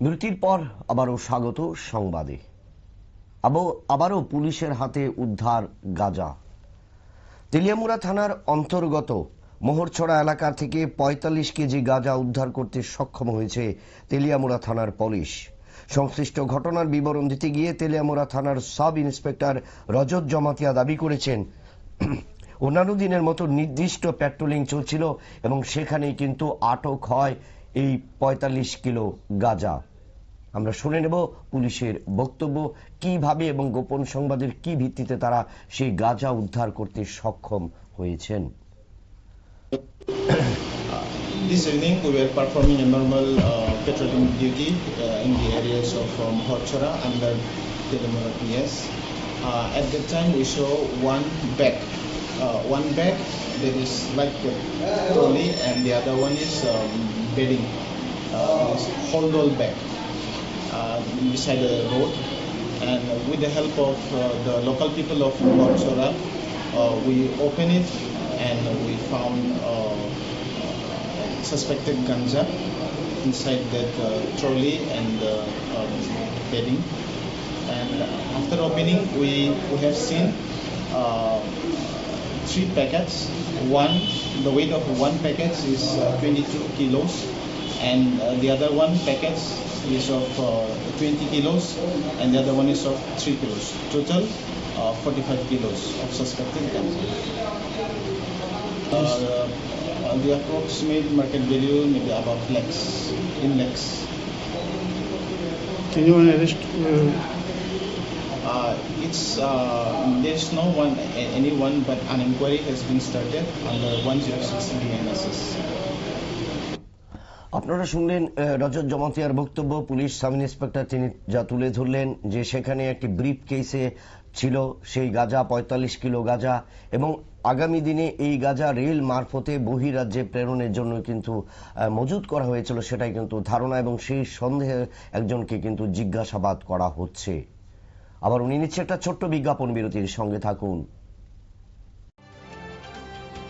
বিরতির পর আবারও স্বাগত সংবাদে। আবারও পুলিশের হাতে উদ্ধার গাঁজা। তেলিয়ামুড়া থানার অন্তর্গত মোহরছড়া এলাকা থেকে ৪৫ কেজি গাঁজা উদ্ধার করতে সক্ষম হয়েছে তেলিয়ামুড়া থানার পুলিশ। সংশ্লিষ্ট ঘটনার বিবরণ দিতে গিয়ে তেলিয়ামুড়া থানার সাব ইন্সপেক্টর রজত জমাতিয়া দাবি করেছেন, অন্যান্য দিনের মতো নির্দিষ্ট প্যাট্রোলিং চলছিল এবং সেখানেই কিন্তু আটক হয় এই ৪৫ কিলো গাঁজা। আমরা শুনে নেব পুলিশের বক্তব্য, কিভাবে এবং গোপন সংবাদের কি ভিত্তিতে তারা সেই গাঁজা উদ্ধার করতে সক্ষম হয়েছেন। This evening we were performing a normal patrolling duty in the areas of Mohochora under Telemura PS. At that time we saw one bag that is like a trolley, and the other one is bedding, hold all bag beside the road. And with the help of the local people of Mohochora, we opened it and we found suspected ganja inside that trolley and bedding. And after opening, we have seen 3 packets. The weight of one packet is 22 kilos, and the other one packet is of 20 kilos, and the other one is of 3 kilos. Total 45 kilos of suspected ganja. The approximate market value maybe about lakhs, in lakhs. Anyone arrest? There's no anyone, but an inquiry has been started under 106 BNSS. আপনারা শুনলেন রজত জমাতিয়ার বক্তব্য। Police sub inspector তিনি যা তুলে ধরলেন যে সেখানে একটি ব্রিফ কেসে ছিল সেই গাঁজা, ৪৫ কিলো গাঁজা, এবং আগামী দিনে এই গাঁজা রেল মারফতে বহিরাজ্যে প্রেরণের জন্য কিন্তু মজুত করা হয়েছিল, সেটাই কিন্তু ধারণা, এবং সেই সন্দেহে একজনকে কিন্তু জিজ্ঞাসাবাদ করা হচ্ছে। আবার উনি নিচ্ছে একটা ছোট্ট বিজ্ঞাপন বিরতির সঙ্গে থাকুন।